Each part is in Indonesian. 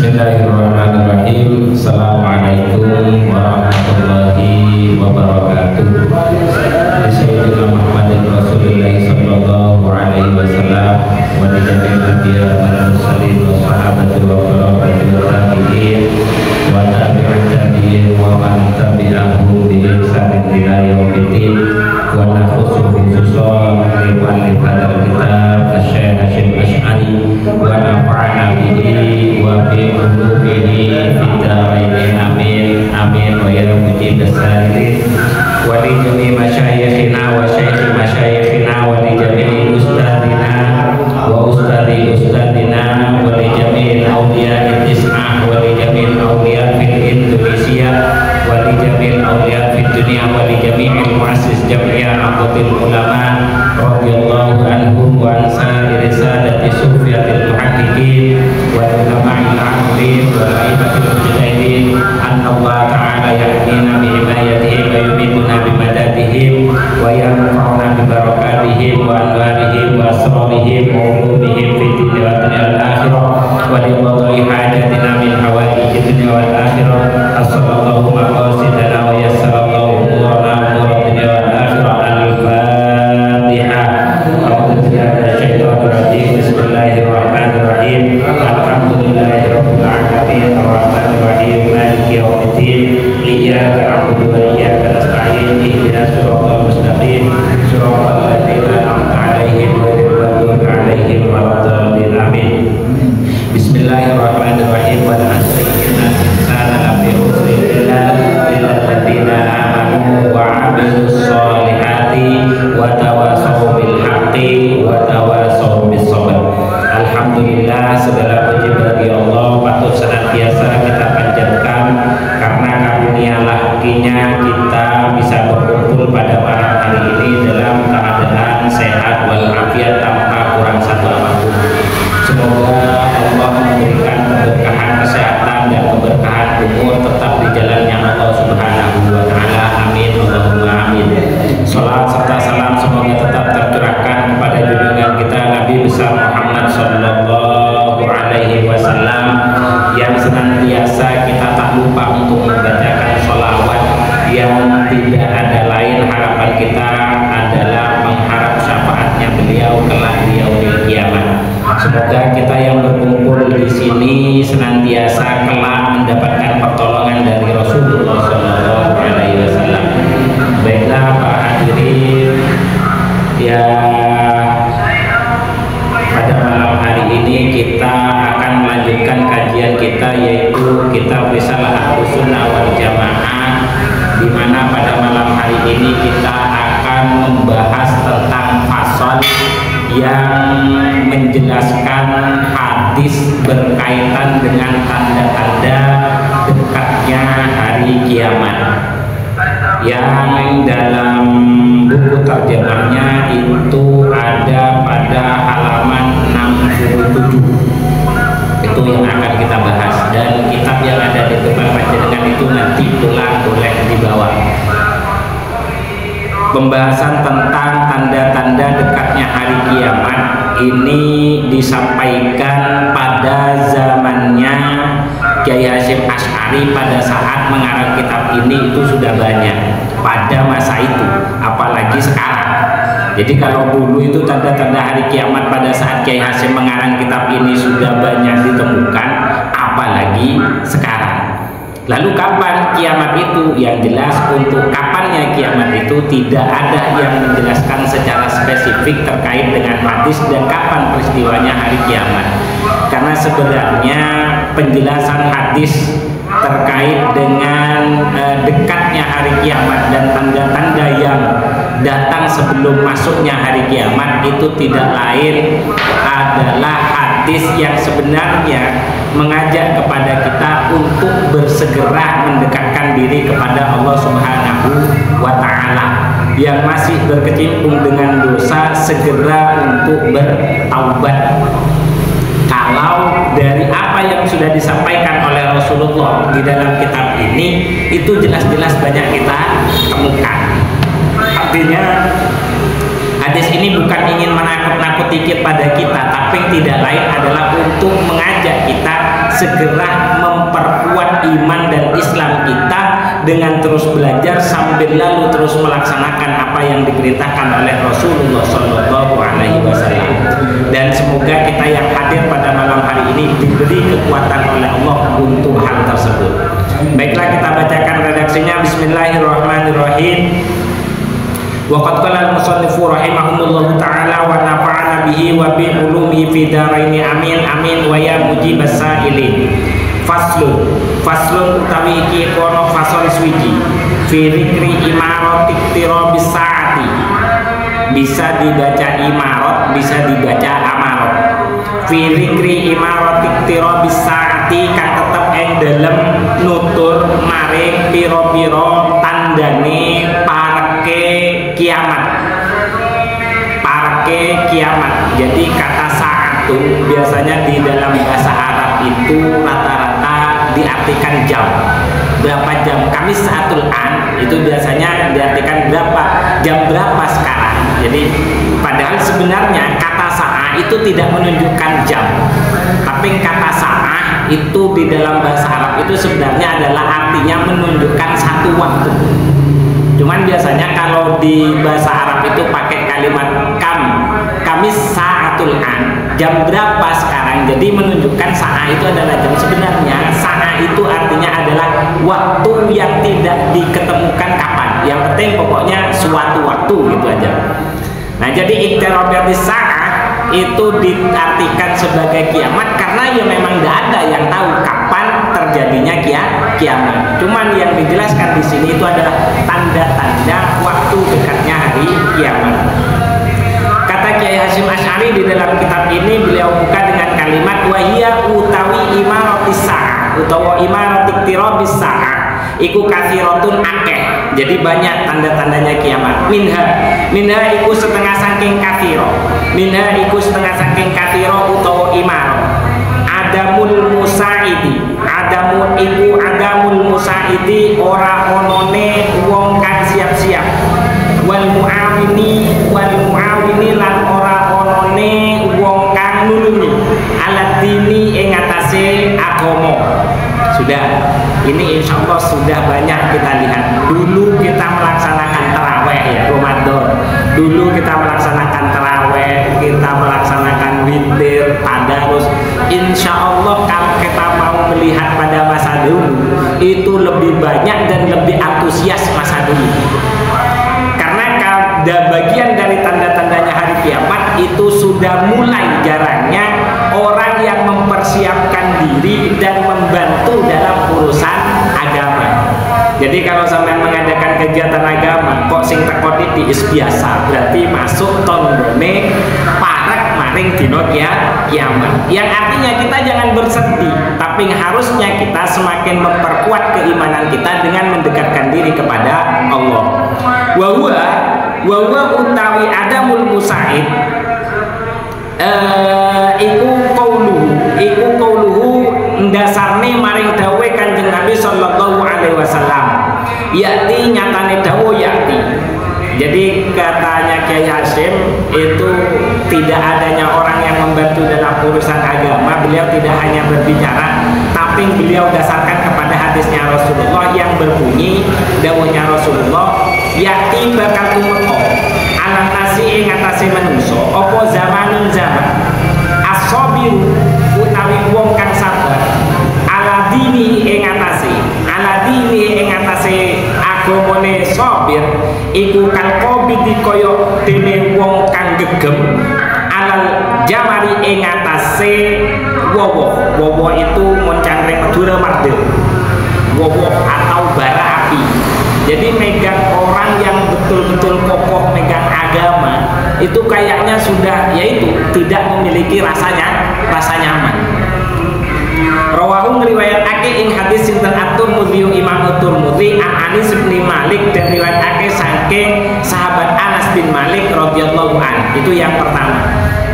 Bismillahirrahmanirrahim. Assalamualaikum warahmatullahi wabarakatuh. Sayyidina Muhammadin Rasulullah sallallahu alaihi wasallam wa li jami'il anbiya wal mursalin wa sahabati wa qarabati wa tabi'in wa tabi'in wa man tabi'ahum bi ihsanin ila yaumiddin wa nakhussu khususan li hadal kitab Asy-Syaikh Hasyim Asy'ari wa nafa'ana bihi wa bi ulumihi fid dharain amin amin wa ya rabbi dasari wa li jami' masyayikhina wa syaikh masyayikhina wa li jami' ustadina wa ustadi ustadina wa li jami' awliya tis'ah wa li jami' awliya fil Indonesia wa li jami' awliya fid dunya wa li jami' muassis jam'iyah aqdil ulama radhiyallahu anhum wa ansari risalati sufiyatil muhaqqiqin wa ulama'il amilin wa aibatil mujtahidin annallaha ta'ala yahdina bi himayatihim wa yumituna bi madadihim wa yanfa'una bi barakatihim wa anwarihim wa asrarihim wa ulumihim fid dunya wal akhirah wa li qada'i hajatina min hawaijid dunya wal akhirah sallallahu maqasidana wa yassarallahu umurana umur dunya wal akhirah. Bismillahirrahmanirrahim. Alhamdulillahirabbil alamin arrahmanir rahim maliki yaumiddin iyyaka na'budu wa iyyaka nasta'in ihdinas siratal mustaqim siratal ladzina an'amta 'alaihim ghairil maghdubi 'alaihim waladdallin amin. Bismillahirrahmanirrahim. Wal 'asri innal insana lafi khusr illa lilladzina amanu wa 'amilus sholihati wa tawassaw bil haqqi wa tawassaw bis sabr. Alhamdulillah, segala puji bagi Allah patut senantiasa kita panjatkan karena karunia-Nya kita bisa berkumpul pada malam hari ini dalam keadaan sehat walafiat tanpa kurang satu apapun. Semoga Allah memberikan keberkahan kesehatan dan keberkahan umur tetap di jalannya Allah Subhanahu wa taala. Amin Allahumma amin. Salat serta salam semoga tetap tercurahkan kepada junjungan kita Nabi besar Muhammad sallallahu alaihi wasallam yang senantiasa kita tak lupa untuk membacakan sholawat yang tidak ada lain harapan kita adalah mengharap syafaatnya beliau kelak di yaumil kiamat. Semoga kita yang berkumpul di sini senantiasa kelak mendapatkan pertolongan dari Rasulullah sallallahu alaihi wasallam. Baiklah para hadirin ya, pada malam hari ini kita akan melanjutkan kajian kita yaitu kitab Risalah Ahlus Sunnah wal Jamaah, di mana pada malam hari ini kita akan membahas tentang fasal yang menjelaskan hadis berkaitan dengan tanda-tanda dekatnya hari kiamat, yang dalam buku terjemahnya itu ada pada halaman 67. Itu yang akan kita bahas, dan kitab yang ada di depan panjenengan itu nanti pula boleh dibawa. Pembahasan tentang tanda-tanda dekatnya hari kiamat ini disampaikan pada zamannya Kiai Hasyim Asy'ari. Pada saat mengarang kitab ini itu sudah banyak pada masa itu, apalagi sekarang. Jadi kalau dulu itu tanda-tanda hari kiamat pada saat Kiai Hasyim mengarang kitab ini sudah banyak ditemukan, apalagi sekarang. Lalu kapan kiamat itu? Yang jelas untuk kapannya kiamat itu tidak ada yang menjelaskan secara spesifik terkait dengan hadis dan kapan peristiwanya hari kiamat. Karena sebenarnya penjelasan hadis terkait dengan dekatnya hari kiamat dan tanda-tanda yang datang sebelum masuknya hari kiamat itu tidak lain adalah hadis yang sebenarnya mengajak kepada kita untuk bersegera mendekatkan diri kepada Allah Subhanahu wa taala. Yang masih berkecimpung dengan dosa segera untuk bertaubat. Kalau dari apa yang sudah disampaikan oleh Rasulullah di dalam kitab ini itu jelas-jelas banyak kita temukan. Artinya hadis ini bukan ingin menakut-nakuti pada kita, tapi tidak lain adalah untuk mengajak kita segera memperkuat iman dan Islam kita dengan terus belajar sambil lalu terus melaksanakan apa yang diperintahkan oleh Rasulullah SAW. Dan semoga kita yang hadir pada malam hari ini diberi kekuatan oleh Allah untuk hal tersebut. Baiklah, kita bacakan redaksinya. Bismillahirrahmanirrahim. Waqad qala al-musannifu rahimahumullahu ta'ala wa nafa'ana bihi wa bi ulumihi fi dharaini amin amin wa ya mujibas sa'ilin. Faslun utawi iki kono fasol swiji fi dzikri imarat iktirabis saati. Bisa dibaca imarat, bisa dibaca amarat. Fi dzikri imarat iktirabis saati kan tetep ing dalem nutur maring pira-pira tandane pareke kiamat. Pareke kiamat. Jadi kata saat itu biasanya di dalam bahasa Arab itu rata-rata diartikan jam. Berapa jam? Kami saatul an itu biasanya diartikan berapa jam, berapa sekarang. Jadi padahal sebenarnya kata saat itu tidak menunjukkan jam, tapi kata saat itu di dalam bahasa Arab itu sebenarnya adalah artinya menunjukkan satu waktu. Cuman biasanya kalau di bahasa Arab itu pakai kalimat kami saatul an, jam berapa sekarang. Jadi menunjukkan saat itu adalah jam. Sebenarnya saat itu artinya adalah waktu yang tidak diketemukan kapan. Yang penting pokoknya suatu waktu gitu aja. Nah, jadi iktirabatis saat itu diartikan sebagai kiamat karena ya memang tidak ada yang tahu kapan terjadinya kiamat. Cuman yang dijelaskan di sini itu adalah tanda-tanda waktu dekatnya hari kiamat. Kata Kiai Hasyim Asy'ari di dalam kitab ini, beliau buka dengan kalimat wahia utawi imaratis sa'ah utawa imarat iktirabis sa'ah iku kathiratun akeh. Jadi banyak tanda-tandanya kiamat. Minha iku setengah saking kathiro. Minha iku setengah saking kathiro utawa imarat. Adamul musaidi. Adamul musaidi ora onone wong kang siap-siap. Wal muawini lan ora onone wong kang nulungi alat dini ing atase agama. Sudah, ini insya Allah sudah banyak kita lihat. Dulu kita melaksanakan taraweh ya Ramadan. Dulu kita melaksanakan taraweh, kita melaksanakan witir, tadarus. Insya Allah kalau kita mau melihat pada masa dulu itu lebih banyak dan lebih antusias masa dulu. Karena ada bagian dari tanda-tandanya hari kiamat itu sudah mulai jarangnya orang yang mempersiapkan diri dan membantu dalam urusan agama. Jadi kalau sampai mengadakan kegiatan agama kok sing teko titik biasa, berarti masuk tondone parek maring dino kiamat. Yang artinya kita jangan bersedih, tapi harusnya kita semakin memperkuat keimanan kita dengan mendekatkan diri kepada Allah. Wa utawi adamul musaid iku qauluhu ndasarne maring dawuh Kanjeng Nabi sallallahu alaihi wasallam. Yakti nyatane dawuh yakti. Jadi katanya Kiai Hasyim itu tidak adanya orang yang membantu dalam urusan agama. Beliau tidak hanya berbicara, tapi beliau dasarkan kepada hadisnya Rasulullah yang berbunyi dawuhnya Rasulullah, yakti bakal tumeka ala nasi ing atase manungsa apa zamanun zaman as-sabiru utawi wong kang sabar ala dini ing atase agamane sabir iku kal qabidi kaya dene wong kang gegem alal jamari ing atase wowo itu moncangre Madura Marde, wowo atau bara api. Jadi megang orang yang betul-betul kokoh megang agama itu kayaknya sudah yaitu tidak memiliki rasa nyaman. Rawahu ngriwayatake ing hadis sinten At-Tirmidzi Imam At-Tirmidzi an Anas bin Malik dan riwayatake saking sahabat Anas bin Malik radhiyallahu an. Itu yang pertama.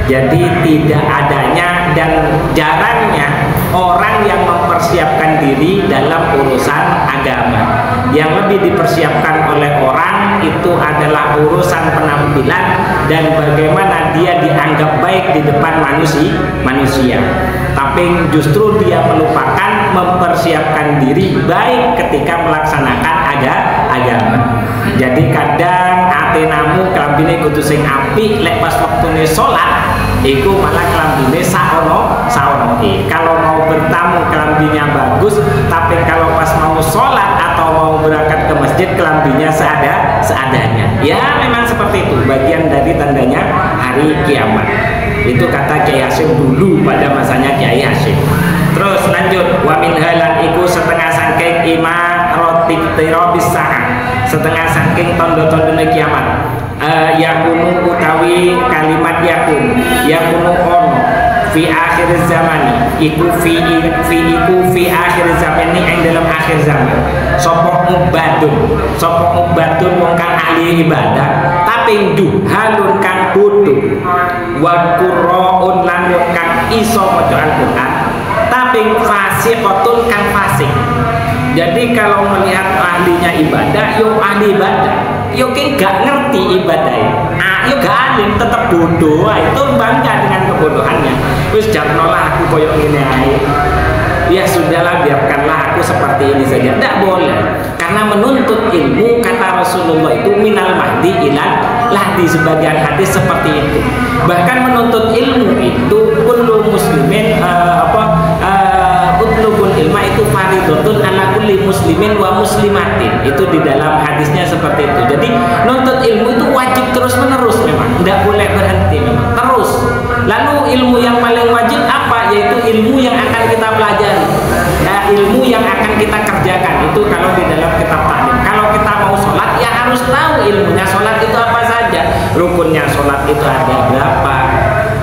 Jadi tidak adanya dan jarangnya orang yang mempersiapkan diri dalam urusan agama. Yang lebih dipersiapkan oleh orang itu adalah urusan penampilan dan bagaimana dia dianggap baik di depan manusia. Tapi justru dia melupakan mempersiapkan diri baik ketika melaksanakan agama. Jadi kadang atenamu kelambine kudu sing apik, lek pas waktune salat iku malah kelambine saono. Kalau mau bertamu kelambinya bagus, tapi kalau pas mau sholat atau mau berangkat ke masjid kelambinya seadanya. Ya memang seperti itu, bagian dari tandanya hari kiamat. Itu kata Kiai Hasyim dulu pada masanya Kiai Hasyim. Terus lanjut, wa min halan iku setengah sangking imarotik tirobis sa'ah, setengah sangking tondo-tondone kiamat. Yakunu utawi kalimat yakunu ono fi akhir zaman iku fi akhir zaman ini yang dalam akhir zaman sopok mubadun wong kang ahli ibadah tapi duhalun kang bodoh wa qurraun lan wong kang iso maca Al-Qur'an tapi fasiqatun kang fasik. Jadi kalau melihat ahlinya ibadah, yo ahli ibadah, yo gak ngerti ibadah, yo gak alim, tetap bodoh, itu bangga dengan kebodohannya. Terus jangan lah aku koyok gini aja. Ya sudahlah, biarkanlah aku seperti ini saja. Tidak boleh, karena menuntut ilmu kata Rasulullah itu minal mahdi ilal lahdi, sebagian hadis seperti itu. Bahkan menuntut ilmu itu kullu muslimin utlubul ilma itu faridotun ala kulli muslimin wa muslimatin, itu di dalam hadisnya seperti itu. Jadi nuntut ilmu itu wajib terus menerus, memang tidak boleh berhenti, memang terus. Lalu ilmu yang paling wajib apa? Yaitu ilmu yang akan kita pelajari, ilmu yang akan kita kerjakan. Itu kalau di dalam kitab taklim. Kalau kita mau sholat ya harus tahu ilmunya sholat itu apa saja, rukunnya sholat itu ada berapa.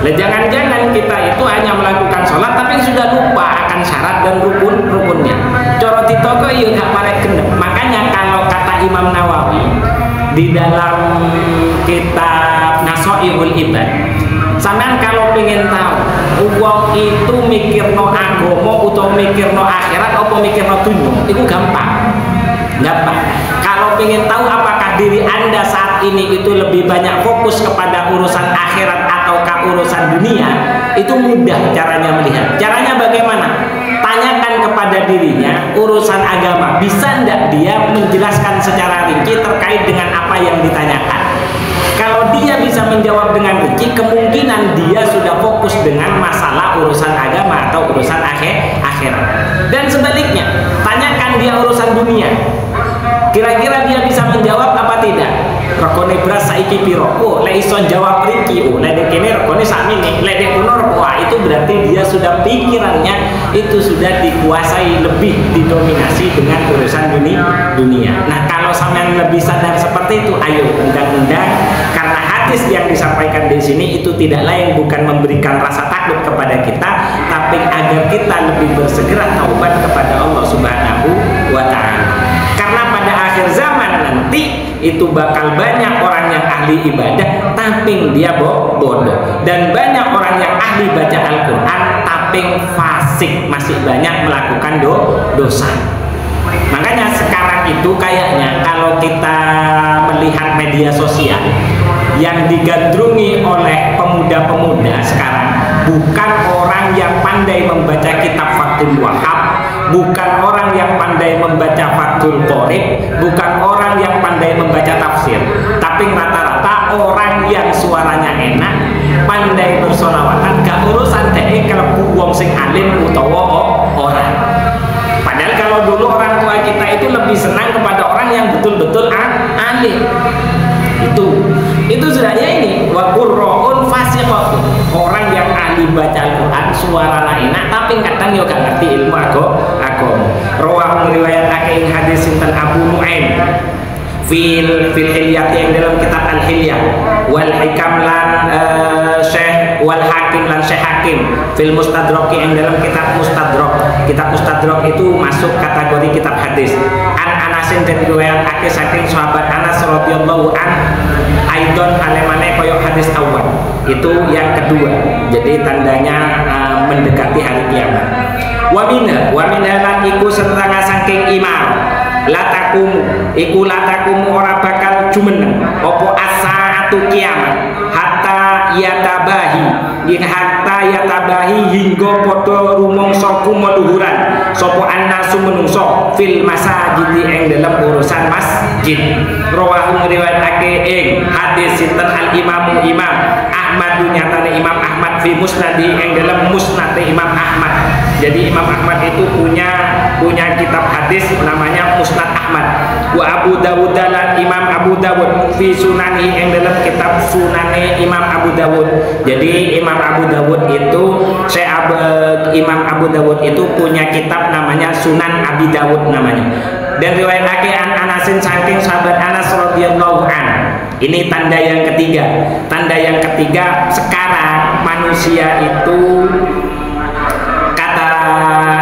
Jangan-jangan kita itu hanya melakukan sholat tapi sudah lupa akan syarat dan rukunnya. Coro titoko iya gak parek gendep. Makanya kalau kata Imam Nawawi di dalam kitab Nasoihul Ibad, sampean kalau pengen tahu uang itu mikirno agomo atau mikirno akhirat atau mikirno dunia, itu gampang. Kalau pengen tahu apakah diri Anda saat ini itu lebih banyak fokus kepada urusan akhirat ataukah urusan dunia, itu mudah caranya melihat. Caranya bagaimana? Tanyakan kepada dirinya urusan agama, bisa enggak dia menjelaskan secara rinci terkait dengan apa yang ditanyakan. Kalau dia bisa menjawab dengan rinci, kemungkinan dia sudah fokus dengan masalah urusan agama atau urusan akhirat. Dan sebaliknya, tanyakan dia urusan dunia, kira-kira dia bisa menjawab apa tidak? Rekone beras saiki piro? Oh, lek iso jawab rinci. Oh, lek kene rekone sakmene, lek dek kuno. Wah, itu berarti dia sudah pikirannya itu sudah dikuasai, lebih didominasi dengan urusan dunia. Nah, kalau sampean lebih sadar seperti itu, ayo undang-undang, karena hadis yang disampaikan di sini itu tidak lain bukan memberikan rasa takut kepada kita, tapi agar kita lebih bersegera taubat kepada Allah Subhanahu wa taala. Karena pada akhir zaman nanti itu bakal banyak orang yang ahli ibadah tapi dia bodoh, dan banyak orang yang ahli baca Al-Quran tapi fasik, masih banyak melakukan dosa. Makanya sekarang itu kayaknya kalau kita melihat media sosial yang digandrungi oleh pemuda-pemuda sekarang, bukan orang yang pandai membaca kitab Fathul Wahab, bukan orang yang pandai membaca Fathul Qorib, bukan orang yang pandai membaca tafsir, tapi rata-rata orang yang suaranya enak, pandai bersolawatan, gak urusan teh kalau wong sing alim utawa orang. Padahal kalau dulu orang tua kita itu lebih senang kepada orang yang betul-betul alim. Itu sudahnya ini wa qurraun fasiqatun, orang yang ahli baca Al-Qur'an suaranya enak tapi kadang yo gak ngerti ilmu agama. Rawahu riwayatake ing hadis sinten Abu Nuaim fil hilyah, yang dalam kitab Al-Hilyah wal hikam lan Syekh wal hakim lan Syekh Hakim fil mustadrak yang dalam kitab mustadrak. Kitab mustadrak itu masuk kategori kitab hadis. An Anasin dan riwayatake saking sahabat Anas radhiyallahu an aidon alemane koyok hadis awal. Itu yang kedua. Jadi tandanya mendekati hari kiamat. Wa minha lan iku setengah saking iman latakumu ora bakal jumeneng apa as-saatu kiamat hatta yatabahi hingga padha rumangsa kumuduhuran sapa annasu menungso fil masajid ing dalam urusan masjid. Rawahu riwayatake ing hadis sinten al imam Ahmad nyatane Imam Ahmad fi musnadi ing dalam musnade Imam Ahmad. Jadi Imam Ahmad itu punya kitab hadis namanya Musnad Ahmad. Wa Abu Dawud dan Imam Abu Dawud fi sunani yang dalam kitab sunane Imam Abu Dawud. Jadi Imam Abu Dawud itu Imam Abu Dawud itu punya kitab namanya Sunan Abi Dawud namanya. Dan riwayatake an Anasin saking sahabat Anas radhiyallahu an. Ini tanda yang ketiga. Tanda yang ketiga, sekarang manusia itu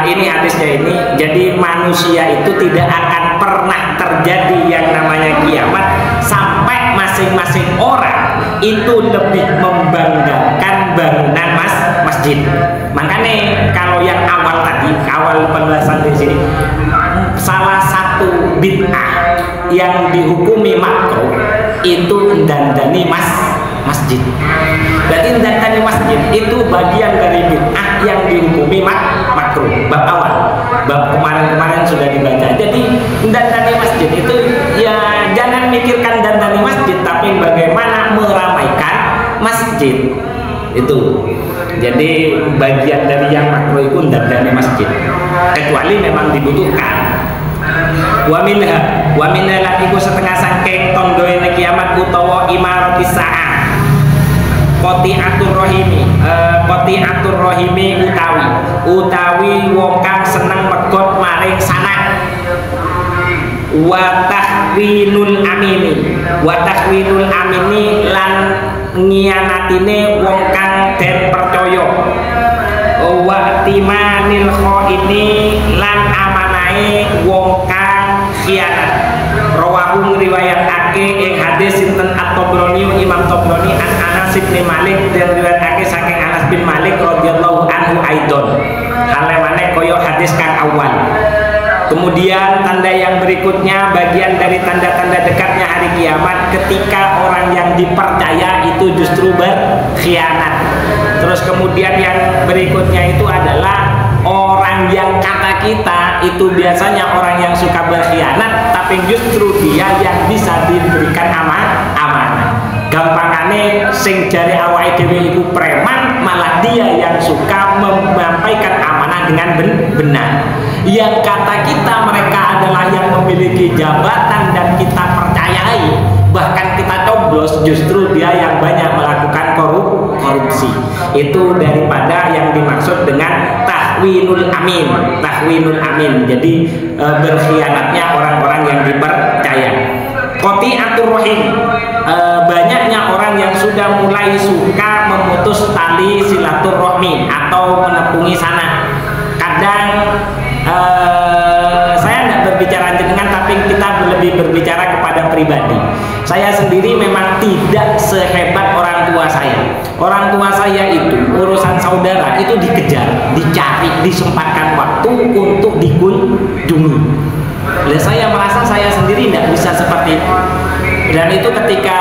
ini hadisnya ini, jadi manusia itu tidak akan pernah terjadi yang namanya kiamat sampai masing-masing orang itu lebih membanggakan bangunan masjid. Makanya kalau yang awal tadi, awal pembahasan di sini, salah satu bid'ah yang dihukumi makruh itu dandani masjid. Jadi dandani masjid itu bagian dari bid'ah yang dihukumi makruh. Bab awal, bab kemarin sudah dibaca. Jadi dandani masjid itu ya jangan mikirkan dandani masjid, tapi bagaimana meramaikan masjid itu. Jadi bagian dari yang makruh itu dandani masjid, kecuali memang dibutuhkan. Wa minha lan iku setengah saking tondoe kiamat utawa imaratis saah qati'atur rahimi utawi wong kang seneng megot maring sanak wa tahwinul amini lan ngianatine wong kang den percaya wa timanil khaini lan amanae wong kang khianat. Rawahu riwayatake ing hadis sinten At-Tabrani Imam Tabrani an Anas bin Malik dan riwayatake saking Anas bin Malik radhiyallahu anhu aidon. Halemane koyo hadis kang awal. Kemudian tanda yang berikutnya, bagian dari tanda-tanda dekatnya hari kiamat, ketika orang yang dipercaya itu justru berkhianat. Terus kemudian yang berikutnya itu adalah orang yang kata kita itu biasanya orang yang suka berkhianat, tapi justru dia yang bisa diberikan amanah. Gampangane sing jare awake dhewe iku preman, malah dia yang suka menyampaikan amanah dengan benar. Yang kata kita mereka adalah yang memiliki jabatan dan kita percayai, bahkan kita coblos, justru dia yang banyak melakukan korupsi. Itu daripada yang dimaksud dengan tahwinul amin. Jadi berkhianatnya orang-orang yang dipercaya. Qati'atur rahim, banyaknya orang yang sudah mulai suka memutus tali silaturahmi atau menepungi sana. Kadang saya tidak berbicara dengan, tapi kita lebih berbicara kepada pribadi. Saya sendiri memang tidak sehebat orang tua saya. Orang tua saya itu urusan saudara itu dikejar, dicari, disempatkan waktu untuk dikunjungi. Dan saya merasa saya sendiri tidak bisa seperti itu. Dan itu ketika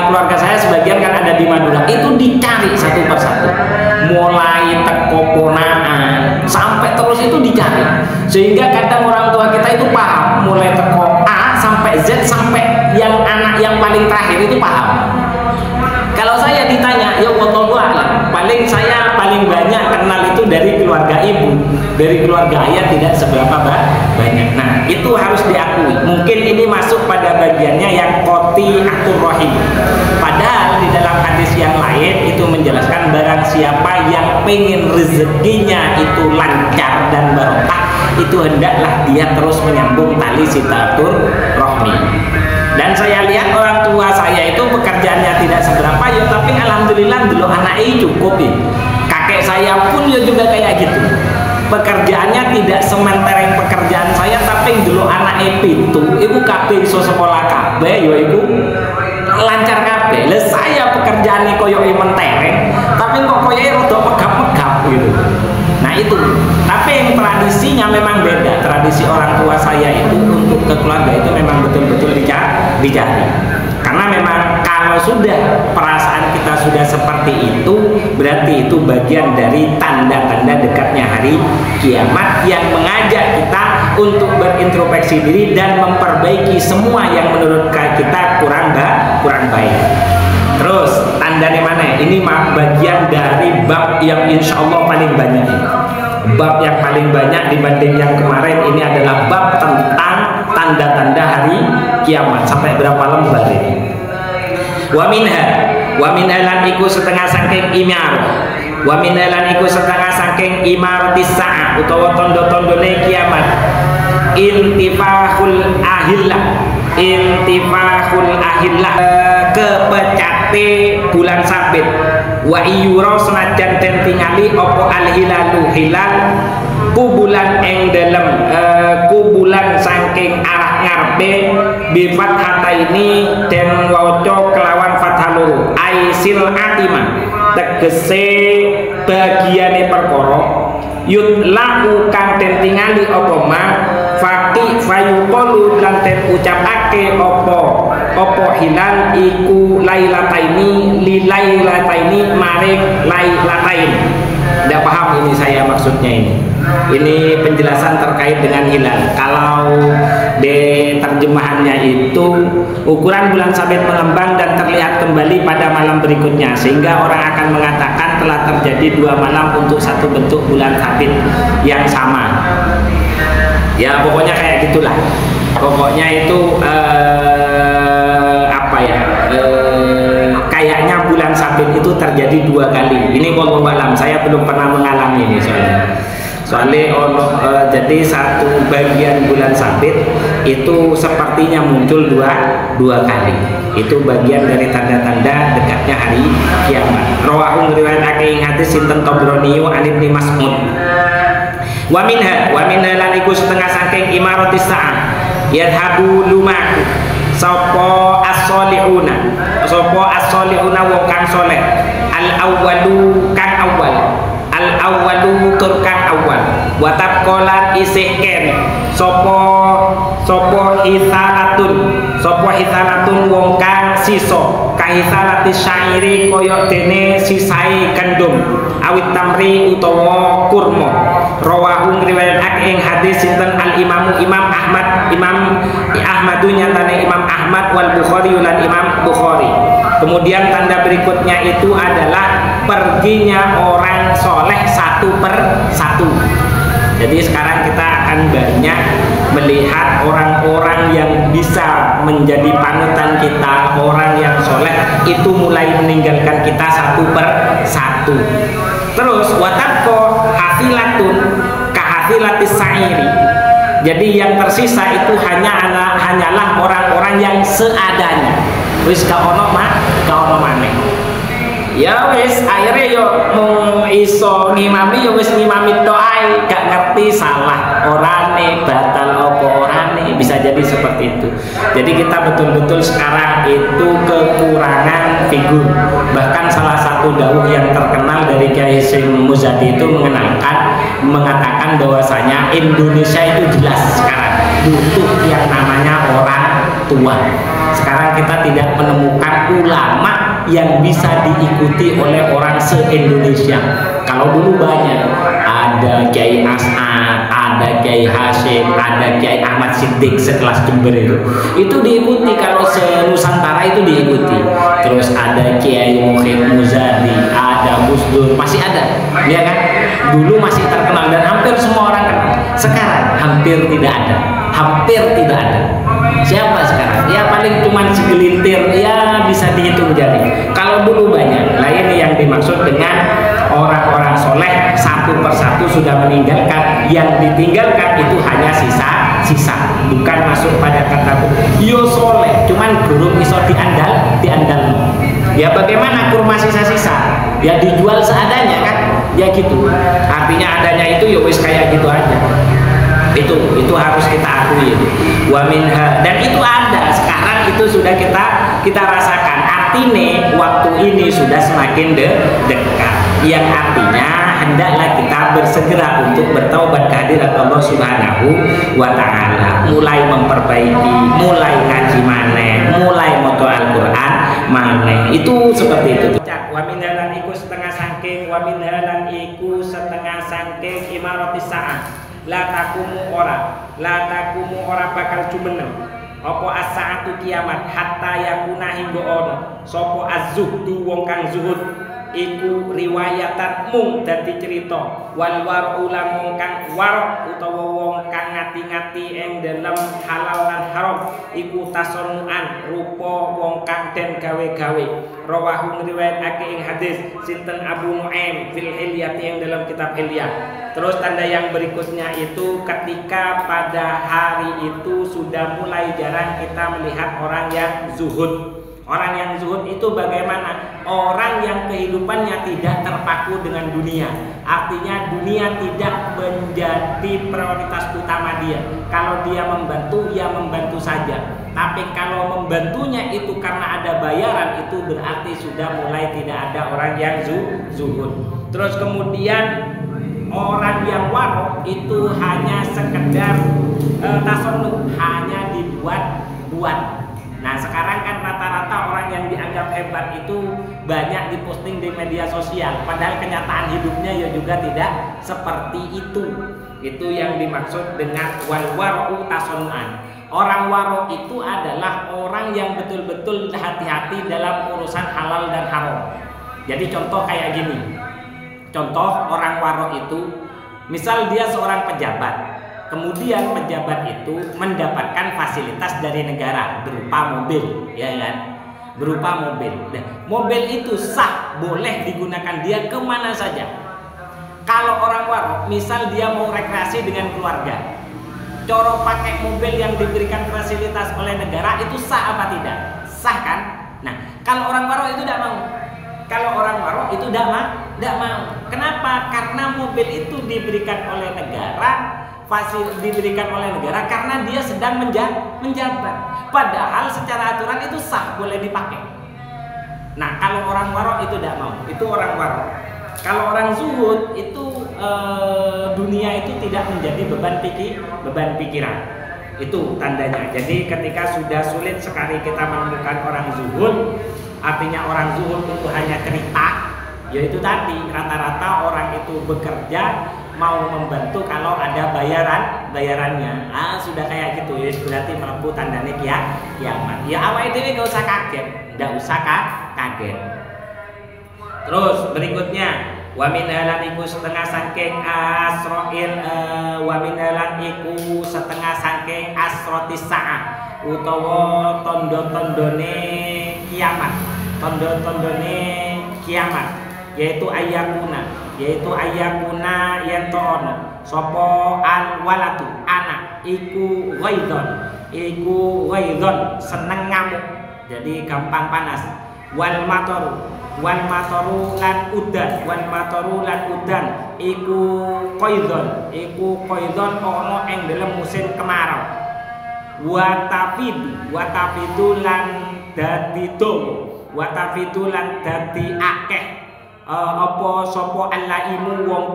keluarga saya sebagian kan ada di Madura, itu dicari satu persatu, mulai teko ponaan sampai terus itu dicari, sehingga kadang orang tua kita itu paham mulai teko A sampai Z sampai yang anak yang paling terakhir itu paham. Kalau saya ditanya, ya wallahu a'lam, saya paling banyak kenal itu dari keluarga ibu, dari keluarga ayah tidak seberapa banyak. Nah, itu harus diakui. Mungkin ini masuk pada bagiannya yang qati'atur rahim. Padahal di dalam hadis yang lain itu menjelaskan barang siapa yang pengen rezekinya itu lancar dan barokah, itu hendaklah dia terus menyambung tali silaturahmi. Dan saya lihat orang tua saya itu pekerjaannya tidak seberapa ya, tapi alhamdulillah dulu anaknya cukup ya. Kakek saya pun ya juga kayak gitu. Pekerjaannya tidak sementereng pekerjaan saya, tapi dulu anaknya itu ibu kabeh iso sekolah kabeh ya ibu lancar kabeh. Lah saya pekerjaannya koyo mentereng, tapi kok koyo rada megap-megap gitu. Nah itu, tapi yang tradisinya memang beda. Tradisi orang tua saya itu untuk ke keluarga itu memang betul-betul dicari. Karena memang kalau sudah perasaan kita sudah seperti itu, berarti itu bagian dari tanda-tanda dekatnya hari kiamat yang mengajak kita untuk berintrospeksi diri dan memperbaiki semua yang menurut kita kurang baik. Terus tandanya mana? Ini bagian dari bab yang insya Allah paling banyak. Bab yang paling banyak dibanding yang kemarin ini adalah bab tentang tanda-tanda hari kiamat. Sampai berapa lembar ini? Wa minha lan iku setengah saking imar. Wa minha lan iku setengah saking imaratis sa'a utawa tondo-tondone kiamat. Intifahul ahillah. Kepecate bulan sabit. Wa iyura senajan den tingali apa al hilalu hilal ku bulan ing dalem ku bulan saking arah ngarepe bi fathaini den waca kelawan fathah loro aisil atima tegese bagiane perkara yutlahu kang den tingali apa ma faqi fayuqalu lan den ucapake apa hilal iku lailataini li lailataini maring lailatain. Tidak paham ini saya maksudnya ini penjelasan terkait dengan hilal. Kalau di terjemahannya itu ukuran bulan sabit mengembang dan terlihat kembali pada malam berikutnya, sehingga orang akan mengatakan telah terjadi 2 malam untuk satu bentuk bulan sabit yang sama. Ya pokoknya kayak gitulah. Pokoknya itu kayaknya bulan sabit itu terjadi 2 kali. Ini wallahu alam, saya belum pernah mengalami ini soalnya jadi satu bagian bulan sabit itu sepertinya muncul dua kali. Itu bagian dari tanda-tanda dekatnya hari kiamat. Rawahu riwayatake ing hadis sinten Tabrani an Ibnu Mas'ud. Wa minha lan iku setengah saking imaratis sa'ah yadhabu lumaku sapa as-solihuna wong kang soleh al-awwalu kang awwalu tur kang awal wa tabqalan isih ken sapa hisalatun wong kang sisa kahisalati syairi kaya dene sisae gandum awit tamri utawa kurma. Rawahu riwayatake ing hadis sinten al-Imam Ahmadu nyatane Imam Ahmad wal Bukhari lan Imam Bukhari. Kemudian tanda berikutnya itu adalah perginya orang soleh satu per satu. Jadi sekarang kita akan banyak melihat orang-orang yang bisa menjadi panutan kita, orang yang soleh itu mulai meninggalkan kita satu per satu. Terus watabko hafilatun kahfilatis sa'iri. Jadi yang tersisa itu hanyalah orang-orang yang seadanya. Wis ka ono maneh. Ya wis akhirnya yo mung iso ngimami yo wis ngimami tok ae, gak ngerti salah orane batal apa orane, bisa jadi seperti itu. Jadi kita betul-betul sekarang itu kekurangan figur. Bahkan salah satu dawuh yang terkenal dari Kiai Hasyim Muzadi itu mengatakan bahwasanya Indonesia itu jelas sekarang butuh yang namanya orang tua. Sekarang kita tidak menemukan ulama yang bisa diikuti oleh orang se-Indonesia. Kalau dulu banyak, ada Kiai As'ad, ada Kiai Hasyim, ada Kiai Ahmad Siddiq sekelas Jember itu diikuti. Kalau se-Nusantara itu diikuti. Terus ada Kiai Mukhid Muzadi, ada Gus Dur, masih ada, ya kan? Dulu masih terkenal dan hampir semua orang kenal. Sekarang hampir tidak ada. Siapa sekarang? Ya paling cuma segelintir, ya bisa dihitung jari. Kalau dulu banyak. Nah ini yang dimaksud dengan orang-orang soleh satu persatu sudah meninggalkan. Yang ditinggalkan itu hanya sisa, bukan masuk pada kata yo soleh, cuman burung iso diandal. Ya bagaimana kurma sisa-sisa? Ya dijual seadanya kan? Ya gitu. Artinya adanya itu ya wis kayak gitu aja. Itu harus kita akui. Wa minha, dan itu ada sekarang, itu sudah kita rasakan. Artinya waktu ini sudah semakin dekat. Yang artinya hendaklah kita bersegera untuk bertaubat kehadirat Allah Subhanahu wa taala, mulai memperbaiki, mulai ngaji maneh, mulai maca Al-Qur'an maneh. Itu seperti itu. Wa minhalan iku setengah saking, wa minhalan iku setengah saking imaratis saah. La takumu ora bakal jumeneng apa as-saatu kiamat hatta yakuna hingga ono sapa az-zuhdu wong kang zuhud iku riwayatan mung dadi cerita wal war'u lan wong kang war utawa wong kang ngati-ngati ing dalem halal lan haram iku tasannuan rupa wong kang den gawe-gawe. Rawahu riwayatake ing hadis sinten Abu Nuaim fil Hilyati ing dalam kitab Hilyah. Terus tanda yang berikutnya itu ketika pada hari itu sudah mulai jarang kita melihat orang yang zuhud. Orang yang zuhud itu bagaimana? Orang yang kehidupannya tidak terpaku dengan dunia. Artinya dunia tidak menjadi prioritas utama dia. Kalau dia membantu, ya membantu saja. Tapi kalau membantunya itu karena ada bayaran, itu berarti sudah mulai tidak ada orang yang zuhud. Terus kemudian orang yang warok itu hanya sekedar tasonnu, hanya dibuat-buat. Nah sekarang kan rata-rata orang yang dianggap hebat itu banyak diposting di media sosial, padahal kenyataan hidupnya ya juga tidak seperti itu. Itu yang dimaksud dengan wal waru tasonnuan. Orang waro itu adalah orang yang betul-betul hati-hati dalam urusan halal dan haram. Jadi contoh kayak gini. Contoh orang waro itu, misal dia seorang pejabat, kemudian pejabat itu mendapatkan fasilitas dari negara berupa mobil, ya kan? Berupa mobil. Nah, mobil itu sah, boleh digunakan dia kemana saja. Kalau orang waro, misal dia mau rekreasi dengan keluarga, coro pakai mobil yang diberikan fasilitas oleh negara itu sah apa tidak? Sah kan? Nah, kalau orang waro itu tidak mau. Kalau orang waro itu tidak mau. Kenapa? Karena mobil itu diberikan oleh negara, diberikan oleh negara karena dia sedang menjabat. Padahal secara aturan itu sah, boleh dipakai. Nah, kalau orang waro itu tidak mau. Itu orang waro. Kalau orang zuhud itu dunia itu tidak menjadi beban pikiran. Itu tandanya. Jadi ketika sudah sulit sekali kita menemukan orang zuhud, artinya orang zuhud itu hanya cerita, yaitu tadi rata-rata orang itu bekerja mau membantu kalau ada bayarannya. Sudah kayak gitu ya, berarti mampu tandanya kiamat. Ya awal itu nggak usah kaget, nggak usah kaget. Terus berikutnya wa minhalan iku setengah saking asroil wa minhalan iku setengah saking asrotis saah utawa tondo-tondone kiamat. Tondo-tondone kiamat yaitu ayakuna yen to ono sapa al walatu anak iku ghaidon seneng ngamuk, jadi gampang panas. Wal matoru lan udan iku qaidon ono ing dalam musim kemarau. Watafidu lan dadi akeh apa sapa allaimu wong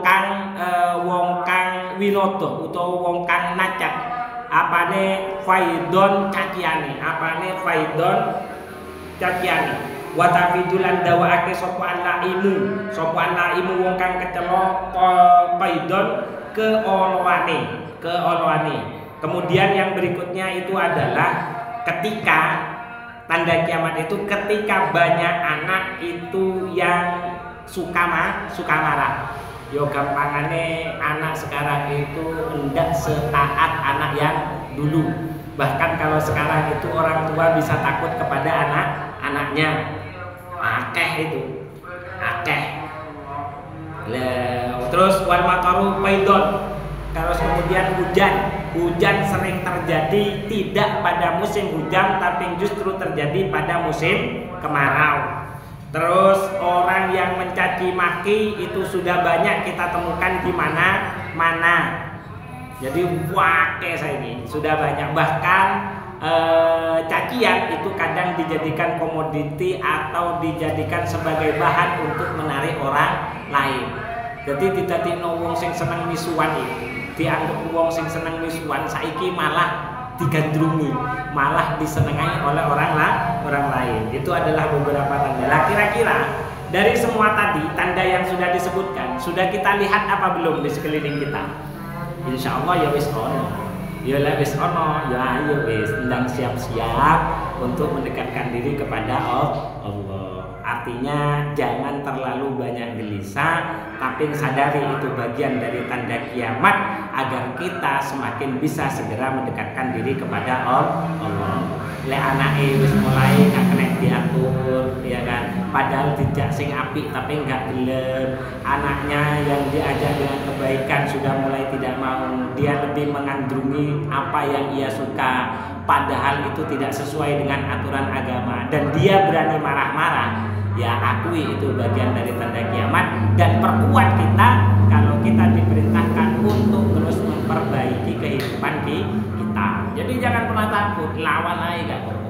kang winodo utawa wong kang nacat apane faidon caciane watafidu lan dawake sapa allaimu wong kang kecelok faidon keoloane. Kemudian yang berikutnya itu adalah ketika tanda kiamat itu ketika banyak anak itu yang suka marah. Yo gampangane anak sekarang itu enggak setaat anak yang dulu. Bahkan kalau sekarang itu orang tua bisa takut kepada anaknya. Akeh. Terus wal mataru paidon. Terus kemudian hujan hujan sering terjadi tidak pada musim hujan tapi justru terjadi pada musim kemarau. Terus orang yang mencaci maki itu sudah banyak kita temukan di mana-mana. Jadi saya ini sudah banyak, bahkan cacian itu kadang dijadikan komoditi atau dijadikan sebagai bahan untuk menarik orang lain. Jadi tidak wong sing seneng misuan itu dianggap wong sing seneng misuan saiki malah digandrungi, malah disenangi oleh orang lain. Itu adalah beberapa tanda. Lah kira-kira dari semua tadi tanda yang sudah disebutkan, sudah kita lihat apa belum di sekeliling kita? Insya Allah ya wis ono. Ya lah wis ono, ya ayo wis ndang siap-siap untuk mendekatkan diri kepada Allah. Artinya jangan terlalu banyak gelisah, tapi sadari itu bagian dari tanda kiamat agar kita semakin bisa segera mendekatkan diri kepada Allah. Le anake wis mulai gak kena diatur, ya kan? Padahal dijak sing apik tapi enggak gelem. Anaknya yang diajak dengan kebaikan sudah mulai tidak mau. Dia lebih mengandrungi apa yang ia suka, padahal itu tidak sesuai dengan aturan agama dan dia berani marah-marah. Ya akui itu bagian dari tanda kiamat dan perkuat kita kalau kita diperintahkan untuk terus memperbaiki kehidupan kita. Jadi jangan pernah takut, lawan aja gak apa-apa.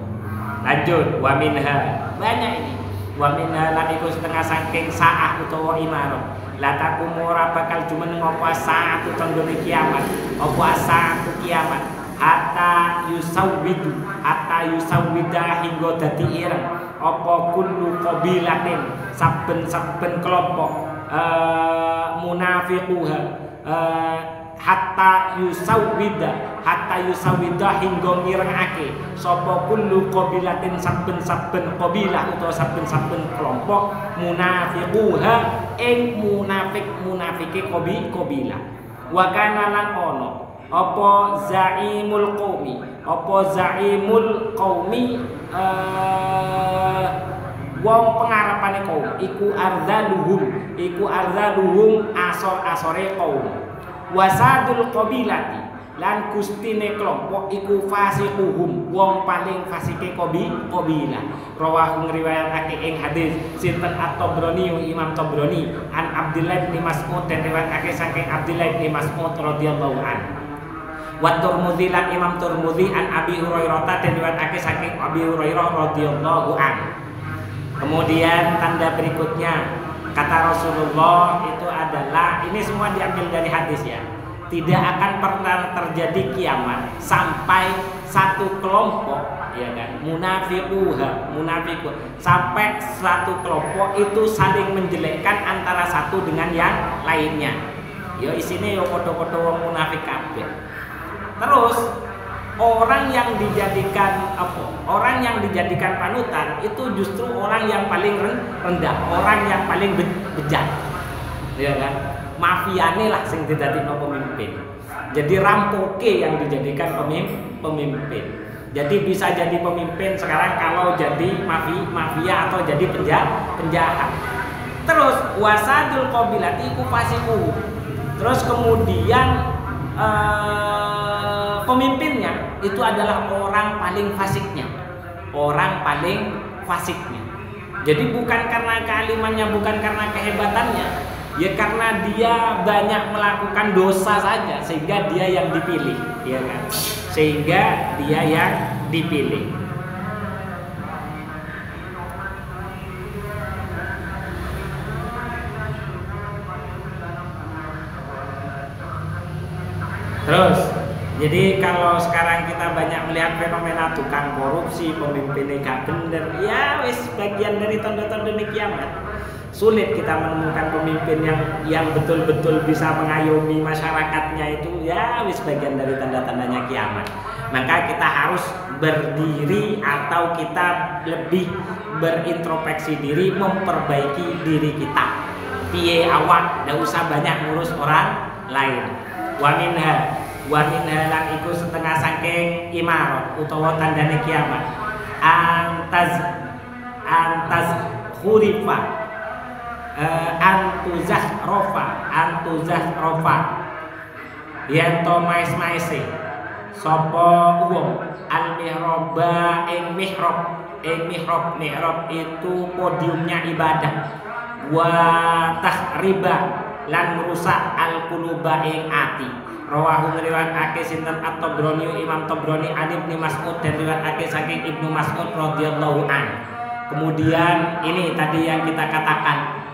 Lanjut, wa minha, banyak ini. Wa minha lan iku setengah saking saah utawa imarah. La takum ora bakal jumeneng apa saat tanggone kiamat. Apa saat kiamat hatta yusawwida hingga dadi ireng. Apa kullu qabilatin saben-saben kelompok munafiquha hatta yusawwida hingga ngirengake sapa kullu qabilatin saben-saben qabilah utawa saben-saben kelompok munafiquha ing munafike qabilah wa kana lan ono apa zaimul qaumi wong pengarepane kaum iku arzaluhum asor-asore kaum wasadul qabilati lan gustine kelompok iku fasiquhum wong paling fasike qabilah. Rawahu ngriwayatake ing hadis sinten At-Tabrani Imam Tabrani an Abdullah bin Mas'ud dan riwayatake saking Abdullah bin Mas'ud radhiyallahu anhu. Wa Tirmidzi lan Imam Tirmidzi an Abi Hurairah dan riwayatake saking Abi Hurairah radhiyallahu anhu. Kemudian tanda berikutnya kata Rasulullah itu adalah, ini semua diambil dari hadis ya, tidak akan pernah terjadi kiamat sampai satu kelompok, ya kan, munafiqun sampai satu kelompok itu saling menjelekkan antara satu dengan yang lainnya. Ya isine yo padha-padha wong munafik kabeh. Terus orang yang dijadikan panutan itu justru orang yang paling rendah, orang yang paling bejat, ya kan? Mafiane lah sing didadekno pemimpin. Jadi rampoke yang dijadikan pemimpin. Jadi bisa jadi pemimpin sekarang kalau jadi mafia atau jadi penjahat. Terus wasadul qabilati iku fasiku. Terus kemudian pemimpinnya itu adalah orang paling fasiknya. Jadi bukan karena kealimannya, bukan karena kehebatannya, ya karena dia banyak melakukan dosa saja sehingga dia yang dipilih, ya kan? Sehingga dia yang dipilih. Terus, jadi kalau sekarang kita banyak melihat fenomena tukang korupsi, pemimpinnya gak bener, ya wis bagian dari tanda-tanda kiamat. Sulit kita menemukan pemimpin yang betul-betul bisa mengayomi masyarakatnya, itu ya wis bagian dari tanda-tandanya kiamat. Maka kita harus berdiri atau kita lebih berintrospeksi diri, memperbaiki diri kita. Piye awak, ndak usah banyak ngurus orang lain. Wa minha lan iku setengah saking imarat utawa tandane kiamat antaz khurifa antuzah rofa yen to mais-maise sapa wong al mihraba ing mihrab itu podiumnya ibadah wa tahriba lan merusak al quluba ing ati. Rawahu riwayatake sinten At-Tabrani Imam Tabrani an Ibnu Mas'ud dan riwayatake saking Ibnu Mas'ud radhiyallahu an. Kemudian ini tadi yang kita katakan.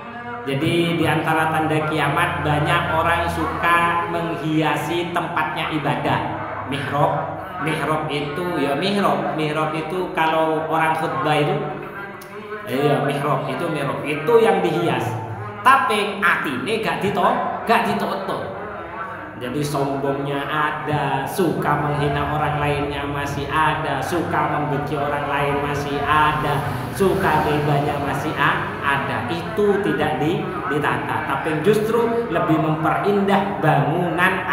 Jadi di antara tanda kiamat banyak orang suka menghiasi tempatnya ibadah. Mihrab itu ya mihrab itu kalau orang khutbah itu mihrab itu yang dihias. Tapi atine gak ditoto. Jadi sombongnya ada, suka menghina orang lainnya masih ada, suka membenci orang lain masih ada, suka ghibahnya masih ada. Itu tidak ditata, tapi justru lebih memperindah bangunan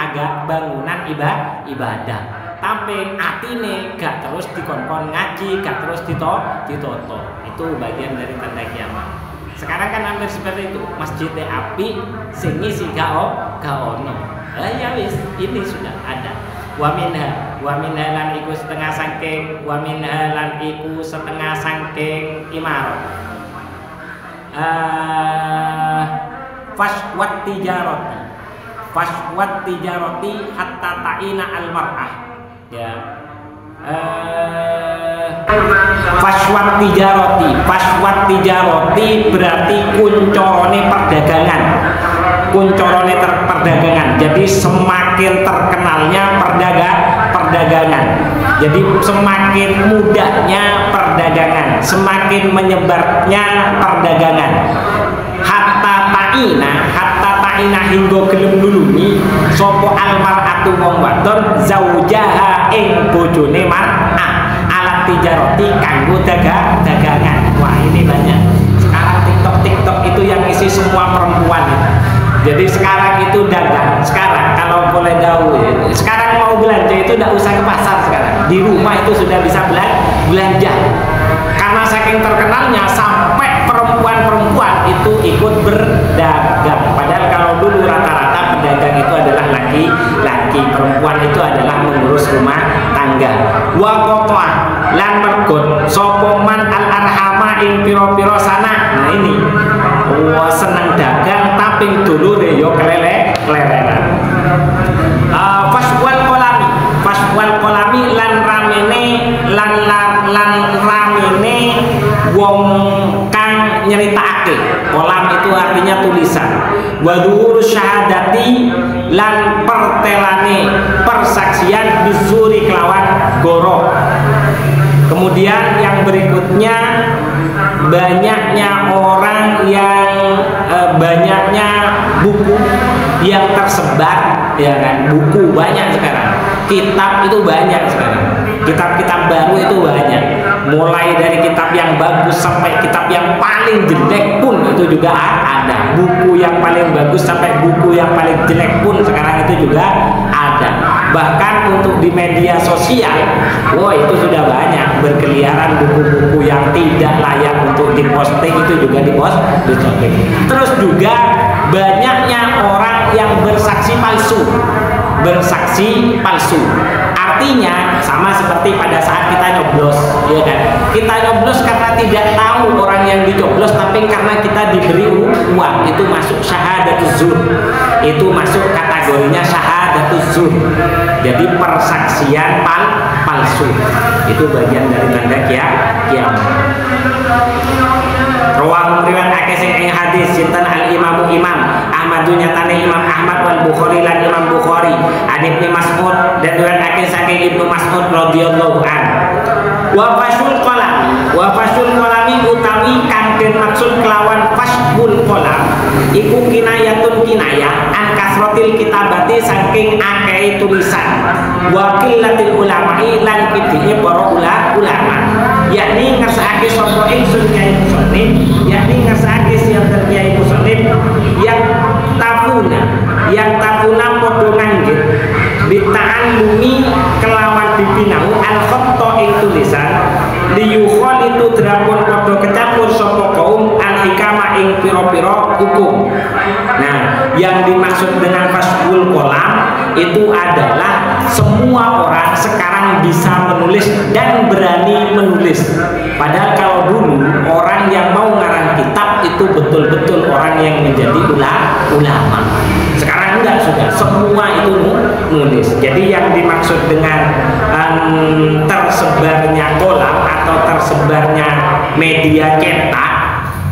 ibadah. Tapi atine gak terus dikon-kon ngaji, gak terus ditoto. Itu bagian dari tanda kiamat. Sekarang kan hampir seperti itu, masjidnya api, sing ngisi gak ono. Ya wis, ini sudah ada. Wa minha lan iku setengah sangking imarah. Fashwat tijarati hatta ta'ina al-mar'ah. Ya. Fashwat tijarati berarti kuncorone perdagangan. Jadi semakin terkenalnya perdagangan. Jadi semakin mudahnya perdagangan, semakin menyebarnya perdagangan. Hatta ta'ina hingga gelem nulungi sapa almar'atu wong wadon zaujaha ing bojone mar'ah alat tijarati kanggo dagangan. Wah, ini banyak. Sekarang TikTok itu yang isi semua perempuan. Jadi sekarang itu dagang. Sekarang kalau boleh tahu, sekarang mau belanja itu tidak usah ke pasar sekarang. Di rumah itu sudah bisa belanja. Karena saking terkenalnya sampai perempuan itu ikut berdagang. Padahal kalau dulu rata-rata pedagang itu adalah laki-laki, perempuan itu adalah mengurus rumah tangga. Wa qata lan mergot sapa man al arhama ing pira-pira sanak. Nah ini wah seneng dagang tapi dulure yo keleleran. Faswal kolami lan ramene wong kang nyeritakake. Kolam itu artinya tulisan. Wa dhuhur syahadati lan pertelane persaksian bizuri kelawan goro. Kemudian yang berikutnya banyaknya orang yang banyaknya buku yang tersebar, ya kan, buku banyak sekarang, kitab itu banyak sekarang, kitab-kitab baru itu banyak, mulai dari kitab yang bagus sampai kitab yang paling jelek pun itu juga ada, buku yang paling bagus sampai buku yang paling jelek pun sekarang itu juga ada. Bahkan untuk di media sosial, wah itu sudah banyak berkeliaran buku-buku yang tidak layak untuk diposting, itu juga diposting. Terus juga banyaknya orang yang bersaksi palsu. Artinya sama seperti pada saat kita nyoblos, ya kan? Kita nyoblos karena tidak tahu orang yang dicoblos, tapi karena kita diberi uang, itu masuk syahadatuz zur. Itu masuk kategorinya syahadatuz zur. Jadi persaksian palsu. Itu bagian dari tanda kiamat. Rawang riwayat sing ing hadis sinten al imam Ahmad nyatane Imam Ahmad wal Bukhari lan Imam Bukhari an Ibnu Mas'ud dan riwayat saking Ibnu Mas'ud radhiyallahu an. Wa fasul qalami utawi kang den maksud kelawan fasbul qalam iku kinayatun kinayah an kasratil kitabati saking akeh tulisan wa qillatil ulama'i lan pidhe para ulama, yakni ngersakake sapa ingsun Kyai Muslim, yakni ngersakake sinten Kyai Muslim yang tafuna padha nganggit bita'allumi kelawan bibinau al-khatta ing tulisan liyukhol itu drapun padha kecampur sapa kaum al-hikama ing pira-pira hukum. Nah, yang dimaksud dengan fasbul qalam itu adalah semua orang sekarang bisa menulis dan berani menulis. Padahal kalau dulu orang yang mau ngarang kitab itu betul-betul orang yang menjadi ulama. Sekarang enggak, sudah semua itu nulis. Jadi yang dimaksud dengan tersebarnya kolam atau tersebarnya media cetak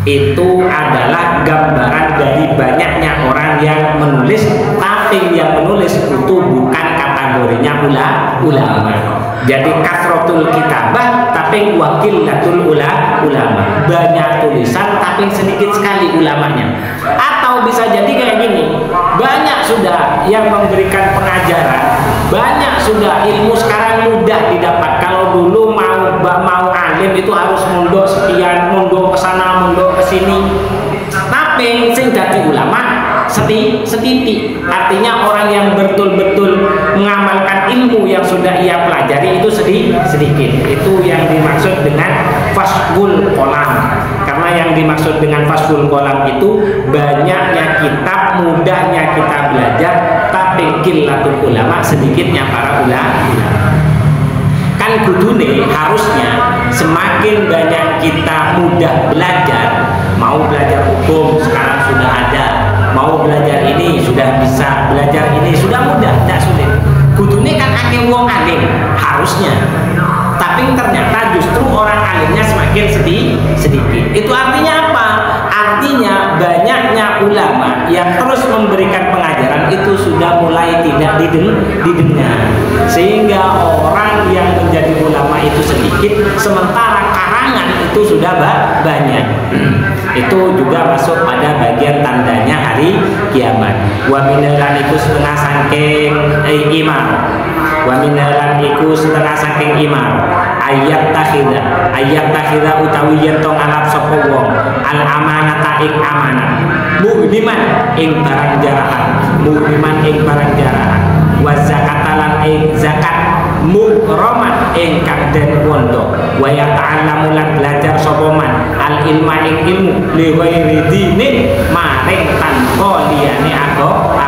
itu adalah gambaran dari banyaknya orang yang menulis, tapi yang menulis itu bukan kategorinya ulama. Jadi kasrotul kitabah tapi wakilatul ulama, banyak tulisan tapi sedikit sekali ulamanya. Atau bisa jadi kayak gini, banyak sudah yang memberikan pengajaran, banyak sudah ilmu sekarang mudah didapat. Kalau dulu mau alim itu harus mondok sekian, mondok ke sana, mondok ke sini. Tapi sing dadi ulama setitik. Artinya orang yang betul-betul mengamalkan ilmu yang sudah ia pelajari itu sedikit. Itu yang dimaksud dengan fasbul kolam. Karena yang dimaksud dengan fasbul kolam itu banyaknya kitab, mudahnya kita belajar, tapi qillatul ulama, sedikitnya para ulama. Kan kudune harusnya semakin banyak kita mudah belajar, mau belajar hukum sekarang sudah ada, mau belajar ini sudah bisa, belajar ini sudah mudah, tidak sulit. Kudune kan akeh wong alim harusnya, tapi ternyata justru orang alimnya semakin sedikit. Itu artinya apa? Artinya banyaknya ulama yang terus memberikan pengajaran itu sudah mulai tidak didengar, sehingga orang yang menjadi ulama itu sedikit, sementara karangan itu sudah banyak. Itu juga masuk pada bagian tandanya hari kiamat. Wa minalan iku setengah saking iman. Wa minalan iku setengah saking iman. Ayat takhida utawi yen to ngalap sapa wong al amanata ing amanat. Mu'miman ing barang jarahan. Mu'miman ing barang jarahan. Wa zakatalan ing zakat. Mu'roman ingkang den wondo wa yata'allamu lan belajar sapa man al ilma ing ilmu li ghairi dinin maring tanpa liyane agama.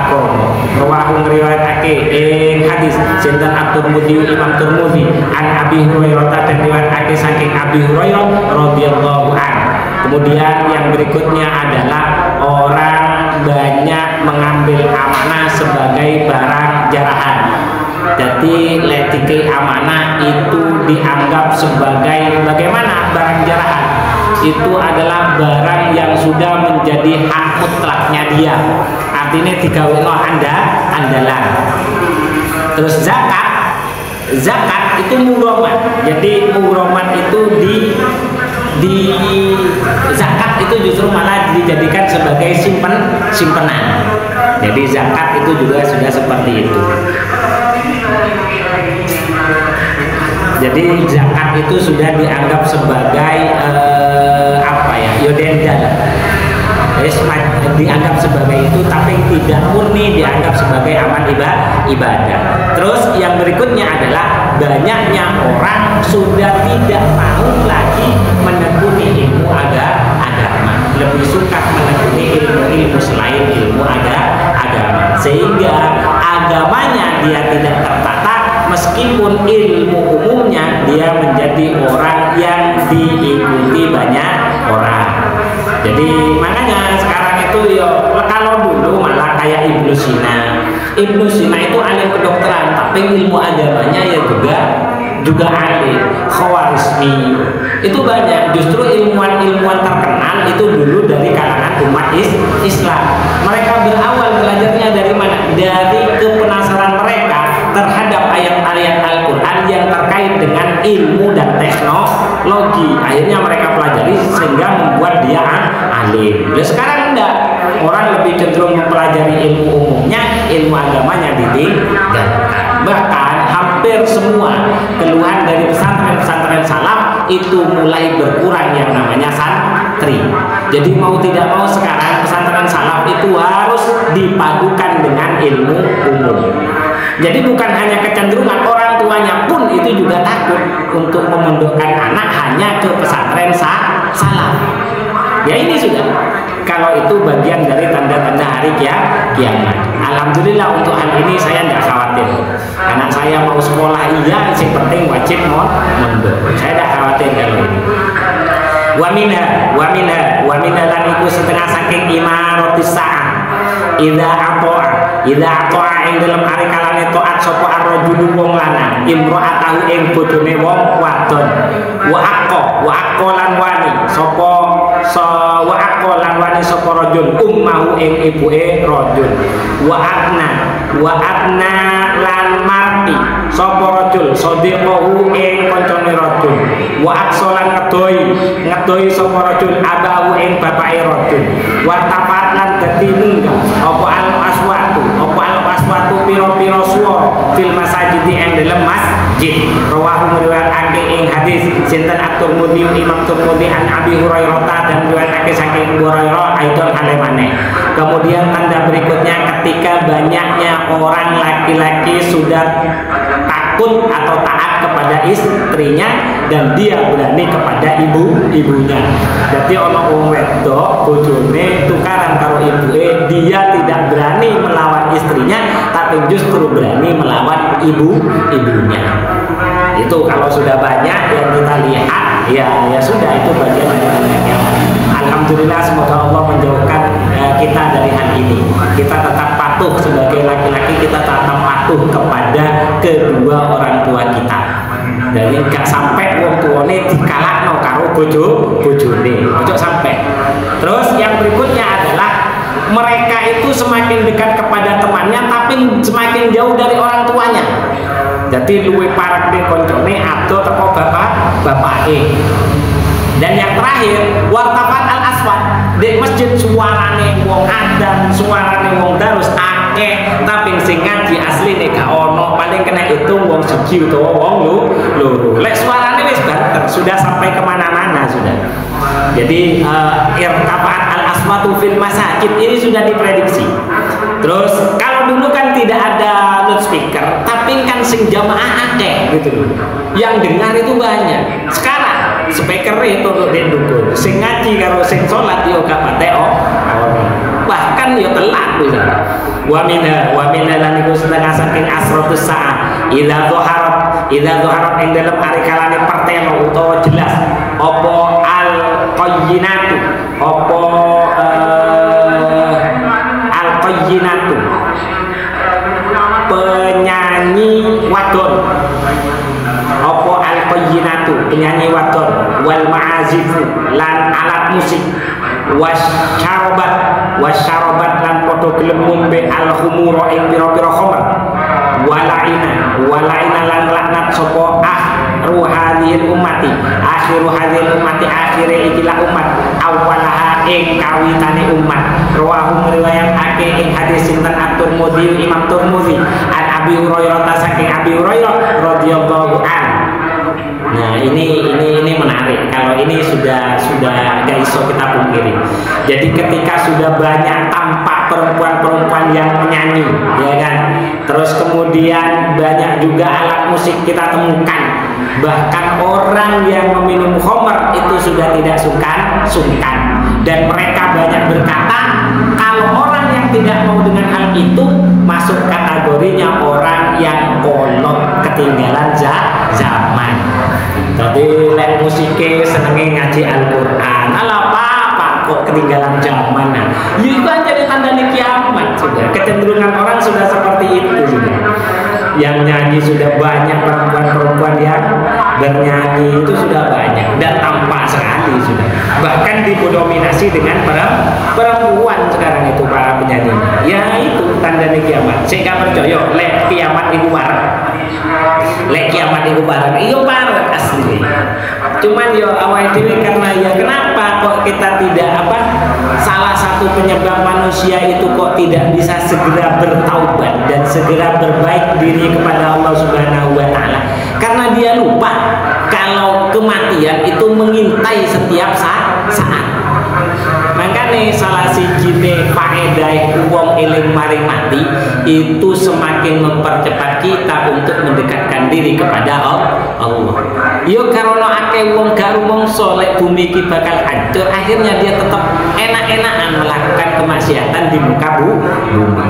Rawahu ngriwayatake ing hadis sinten At-Tirmidzi Imam Tirmidzi an Abi Hurairah dan riwayatake saking Abi Hurairah radhiyallahu anhu. Kemudian yang berikutnya adalah orang banyak mengambil amanah sebagai barang jarahan. Jadi letike amanah itu dianggap sebagai bagaimana barang jarahan? Itu adalah barang yang sudah menjadi hak mutlaknya dia. Artinya digaweno andalan. Terus zakat itu muroman. Jadi muroman itu di zakat itu justru malah dijadikan sebagai simpenan. Jadi zakat itu juga sudah seperti itu. Jadi zakat itu sudah dianggap sebagai yodenda lah. Dianggap sebagai itu, tapi tidak murni dianggap sebagai amal ibadah. Terus yang berikutnya adalah banyaknya orang sudah tidak mau lagi menekuni ilmu agama, lebih suka menekuni ilmu selain ilmu agama, sehingga agamanya dia tidak tertata. Meskipun ilmu umumnya dia menjadi orang yang diikuti banyak orang. Jadi makanya sekarang itu kalau dulu malah kayak Ibnu Sina. Ibnu Sina itu alim kedokteran, tapi ilmu agamanya ya juga alim. Khawarizmi itu banyak. Justru ilmuwan terkenal itu dulu dari kalangan umat Islam. Mereka berawal belajarnya dari mana? Dari kepenasaran mereka terhadap ayat-ayat Al-Quran yang terkait dengan ilmu dan teknologi. Akhirnya mereka pelajari sehingga membuat dia alim. Sekarang enggak, orang lebih cenderung mempelajari ilmu umumnya, ilmu agamanya ditinggalkan. Bahkan hampir semua keluhan dari pesantren-pesantren salaf itu mulai berkurang yang namanya santri. Jadi mau tidak mau sekarang pesantren salaf itu harus dipadukan dengan ilmu umum. Jadi bukan hanya kecenderungan, orang tuanya pun itu juga takut untuk memondokkan anak hanya ke pesantren salaf. Ya ini sudah. kalau itu bagian dari tanda-tanda hari kiamat. Alhamdulillah untuk hal ini saya tidak khawatir. Anak saya mau sekolah iya, yang penting wajib mondok. Saya tidak khawatir kalau ini. Wa minha lan iku setengah saking imaratis sa'ah. Idza ato'a ing dalam ari kalane taat sapa ar-rajulu wong lanang imra'atahu ing bojone wong wadon wa aqqa lan wani sapa rajul ummahu ing ibuke rajul wa adna lan marti sapa rajul sadiqahu ing kancane rajul wa aqsa lan ngedoi sapa rajul abahu ing bapake rajul wa tapat lan dadi munggah apa al-aswatu piro-piro swara fil masajid ing dalem masjid. Rawahu meriwayatake ing hadis sinten at-Tirmidzi Imam Tirmidzi an Abi Hurairah dan meriwayatake saking Abu Hurairah aidon halemane. Kemudian tanda berikutnya ketika banyaknya orang laki-laki sudah takut atau taat kepada istrinya dan dia berani kepada ibunya. Jadi ono wong wedok bojone tukaran karo ibuke, dia tidak berani melawan istrinya tapi justru berani melawan ibunya. Itu kalau sudah banyak yang kita lihat ya sudah, itu bagian dari banyak. Alhamdulillah, semoga Allah menjauhkan kita dari hal ini. Kita tetap patuh sebagai laki-laki, kita tetap patuh kepada kedua orang tua kita. Jadi gak sampai wong tuane dikalahno karo bojone. Ojo sampai. Terus yang berikutnya adalah mereka itu semakin dekat kepada temannya tapi semakin jauh dari orang tuanya. Jadi luwe parek de koncone atau teko bapake. Dan yang terakhir, wartafat al-aswad di masjid suarane wong adan, suarane wong darus akeh, tapi sing ngaji asline gak ono, paling kena itu wong siji utawa wong loro. Lek suarane wis banter, sudah sampai kemana-mana sudah. Jadi irtafat al-aswatu fil masajid ini sudah diprediksi. Terus kalau dulu kan tidak ada loudspeaker, tapi kan sing jamaah akeh gitu loh. Yang dengar itu banyak. Sekarang speaker itu untuk didukung sing ngaji karo sing sholat yo gak pateo, bahkan yo telat bisa. Wa minha lan iku setengah saking asratus saat idza dhaharat ing dalam ari kalane pertelo utawa jelas apa al qayyinatu penyanyi wadon, penyanyi wadon wal ma'azifu lan alat musik wasyarobat lan podo gelem ngombe al khumura ing pira-pira khamr walaina lan laknat sapa akhiru hadhil ummati akhire ikilah umat awalaha ing kawitane umat. Rawahu meriwayatake ing hadis sinten at-Tirmidzi Imam Tirmidzi an Abi Hurairah saking Abi Hurairah radhiyallahu anhu. Nah ini menarik. Kalau ini sudah gak iso kita pungkiri. Jadi ketika sudah banyak tampak perempuan-perempuan yang menyanyi, ya kan. Terus kemudian banyak juga alat musik kita temukan. Bahkan orang yang meminum khamr itu sudah tidak sungkan. Dan mereka banyak berkata kalau orang yang tidak mau dengan hal itu masuk kategorinya orang yang kolot, ketinggalan zaman. Jadi lek musike senenge ngaji Al-Qur'an. Alah apa kok ketinggalan zaman. Nah, itu kan jadi tanda kiamat sudah. Kecenderungan orang sudah seperti itu sudah. Yang nyanyi sudah banyak, perempuan-perempuan yang bernyanyi itu sudah banyak dan tampak sekali sudah. Bahkan didominasi dengan perempuan sekarang itu para penyanyi. Ya itu tanda kiamat. Saya nggak percaya lek kiamat itu bareng. Lek kiamat itu bareng. Iyo bareng asli. Cuman yo awal dhewe karena ya kenapa kok kita tidak salah satu penyebab manusia itu kok tidak bisa segera bertaubat dan segera berbaik diri kepada Allah Subhanahu wa taala. Karena dia lupa kalau kematian itu mengintai setiap saat. Makanya salah sijine faedah wong eling maring mati itu semakin mempercepat kita untuk mendekatkan diri kepada Allah. Yo karena akeh wong gak rumangsa lek bumi iki bakal hancur, akhirnya dia tetap enak-enakan melakukan kemaksiatan di muka bumi.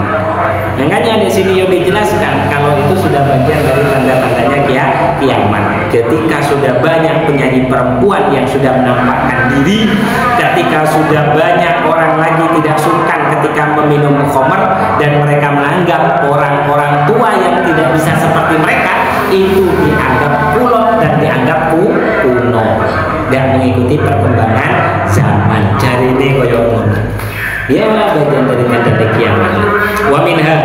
Makanya di sini yo dijelaskan kalau itu sudah bagian dari tanda-tandanya kiamat. Ketika sudah banyak penyanyi perempuan yang sudah menampakkan diri, ketika sudah banyak orang lagi tidak sungkan ketika meminum khamr dan mereka menganggap orang-orang tua yang tidak bisa seperti mereka itu dianggap kulon dan dianggap kuno dan mengikuti perkembangan zaman. Cari ini koyong ya bagian dari tanda kiamat. Wa minha,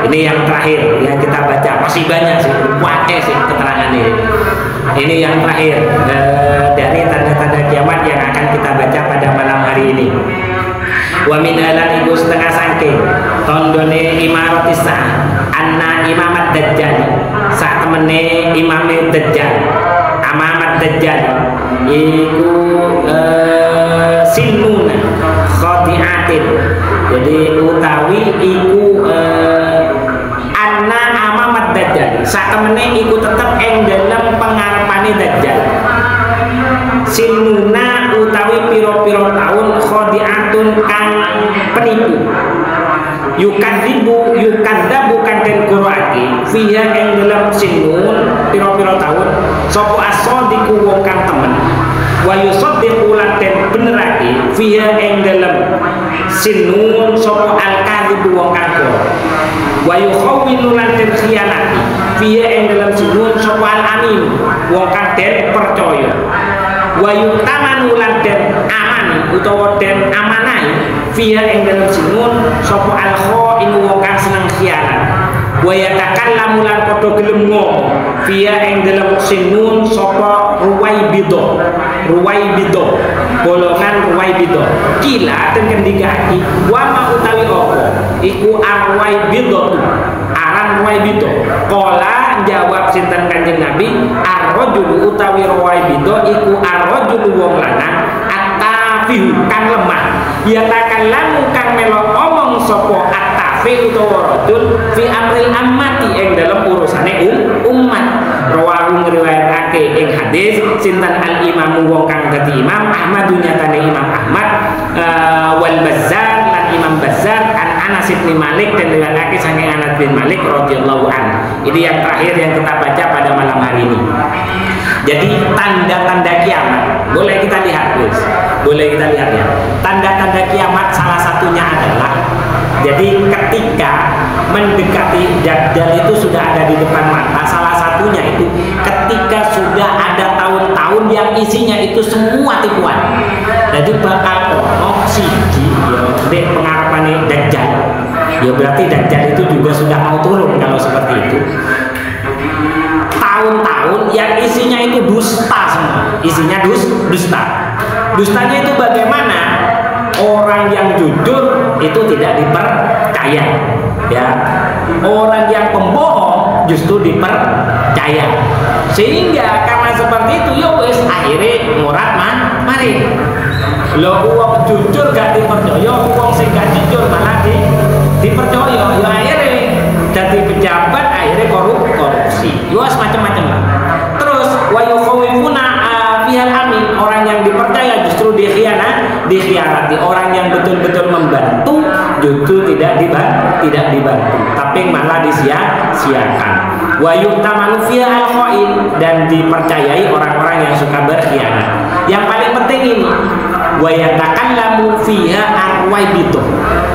ini yang terakhir yang kita baca, masih banyak sih, pakai sih keterangan ini. Ini yang terakhir dari tanda-tanda kiamat yang akan kita baca pada malam hari ini. Wa minha lan iku setengah saking tondone imaratis anna imamat dajjal sak temene imame dajjal amamat dajjal iku sinuna khati'atin. Jadi utawi iku anna amamat dajjal sak temene iku tetep ing dalem pengarepane dajjal. Sinuna utawi piro-piro tahun khati'atun kang penipu. Yukadzabu kan den qur'ani fiha ing dalam sinun piro-piro tahun sapa asadiku wong kang temen wa yusaddiqu lan den benerake fiha ing dalam sinun sapa al-kadhibu wong kang karo wa yukhawwinu lan den khianati fiha ing dalam sinun sapa al-amin wong kang den percaya wa yutamanu lan den amani utawa den amanai fiha ing dalam sinun sapa al-khain wong kang seneng khianat wa yatakallamu lan padha gelem ngomong fiha ing dalam sinun sapa ruwaibidah golongan ruwaibidah kila den kendikake wa ma utawi apa iku arwaibidah aran ruwaibidah qala jawab sinten Kanjeng Nabi ar-rajulu utawi ruwaibidah iku ar-rajulu wong lanang at-tafihu kang lemah ya takallamu kang melo omong sapa at-tafi utawa rajul fi amril ammati ing dalam urusane umat. Rawahu ngriwayatake ing hadis sinten al-imam wong kang dadi imam Ahmad nyatane Imam Ahmad wal Bazzar lan Imam Bazzar an Anas bin Malik dan riwayatake saking Anas bin Malik radhiyallahu anhu. Ini yang terakhir yang kita baca pada malam hari ini. Jadi tanda-tanda kiamat boleh kita lihat guys, boleh kita lihat ya. Tanda-tanda kiamat salah satunya adalah jadi ketika mendekati Dajjal itu sudah ada di depan mata. Salah satunya itu ketika sudah ada tahun-tahun yang isinya itu semua tipuan. Jadi bakal siji ya dek pengharapan Dajjal. Ya berarti Dajjal itu juga sudah mau turun kalau seperti itu. Tahun-tahun yang isinya itu dusta semua. Isinya dusta. Dustanya itu bagaimana? Orang yang jujur itu tidak dipercaya, ya. Orang yang pembohong justru dipercaya. Sehingga karena seperti itu, ya wes akhirnya murad mari. Lo uang jujur gak dipercaya, uang sing gak jujur malah dipercaya. Ya akhirnya jadi pejabat, akhirnya korupsi. Ya macam-macam lah. Terus wa yukhawifuna fihal amin, orang yang dipercaya justru dikhianati. Orang yang betul-betul membantu justru tidak dibantu, tapi malah disia-siakan. Wa yu'tamanu fiha al-khain, dan dipercayai orang-orang yang suka berkhianat. Yang paling penting ini wa yatakallamu fiha ar-ruwaibidah,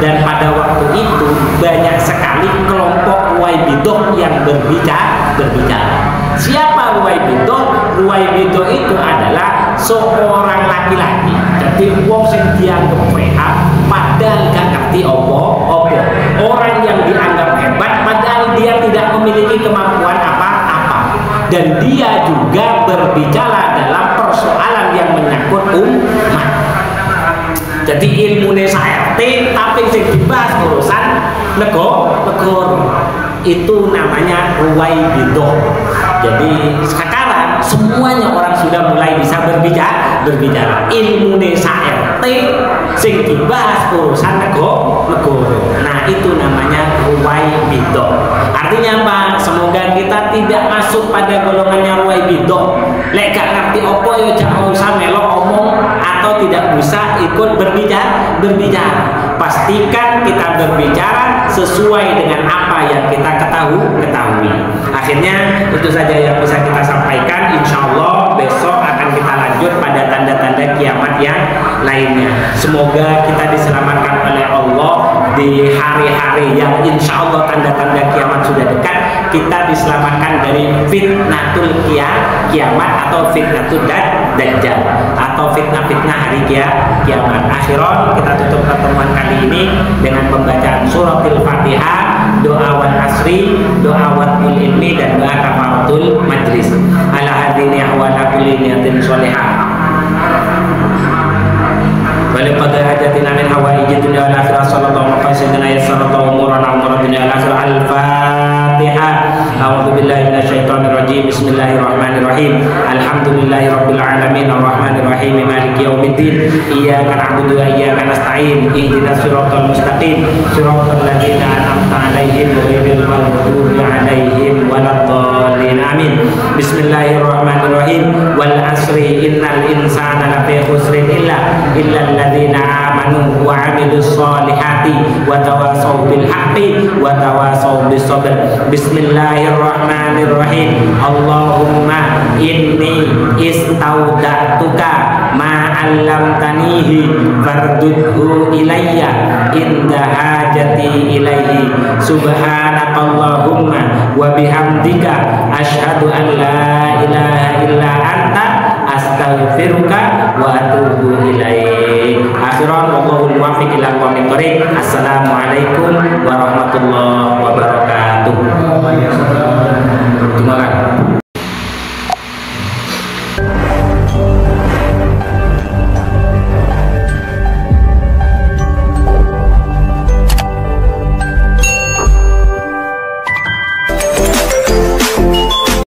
dan pada waktu itu banyak sekali kelompok ruwaibidah yang berbicara. Siapa ruwaibidah? Ruwaibidah itu adalah seorang laki-laki. Jadi wong sing dianggap hebat padahal gak ngerti opo. Orang yang dianggap hebat padahal dia tidak memiliki kemampuan apa-apa. Dan dia juga berbicara dalam persoalan yang menyangkut umat. Jadi ilmune RT tapi sing dibahas urusan negara. Itu namanya ruwaibidah. Jadi sekarang semuanya orang sudah mulai bisa berbicara. Ilmu desa RT sing dibahas urusan negara. Nah itu namanya ruwai bido. Artinya apa? Semoga kita tidak masuk pada golongannya ruwai bido. Lek gak ngerti opo yo jangan usah melok omong atau tidak bisa ikut berbicara. Pastikan kita berbicara sesuai dengan apa yang kita ketahui. Akhirnya itu saja yang bisa kita sampaikan. Insya Allah besok akan kita lanjut pada tanda-tanda kiamat yang lainnya. Semoga kita diselamatkan oleh Allah di hari-hari yang insya Allah tanda-tanda kiamat sudah dekat. Kita diselamatkan dari fitnatul kiamat atau fitnatul dajjal atau fitnah-fitnah hari kiamat. Akhiran kita tutup pertemuan kali ini dengan pembacaan suratul Fatihah, doa wal asri, doa wal ilmi, dan doa kafaratul majlis. Ala hadini wa ala kulli niyatin sholihah. Wali qadar hajatina min hawaiji dunya wal akhirah sallallahu alaihi wasallam yassarallahu umurana umur dunya wal akhirah. Al-Fatihah. A'udzu billahi minasyaitonir rajim. Bismillahirrahmanirrahim. Alhamdulillahi rabbil alamin arrahmanir rahim maliki yaumiddin. Iyyaka na'budu wa iyyaka nasta'in. Ihdinas siratal mustaqim. Siratal ladzina an'amta 'alaihim ghairil maghdubi 'alaihim waladdallin. Amin. Bismillahirrahmanirrahim. Wal asri innal insana lafi khusrin illa alladzina amanu wa 'amilus solihati wa tawasaw bil haqqi wa tawasaw bis sabr. Bismillahirrahmanirrahim. Allahumma inni istaudatuka ma 'allamtanihi fardudhu ilayya inda hajati ilaihi. Subhanakallahumma wa bihamdika asyhadu an la ilaha illa anta astaghfiruka wa atubu ilaik. Akhiran wallahul muwaffiq ila aqwamit thoriq. Assalamualaikum warahmatullahi wabarakatuh. Terima kasih.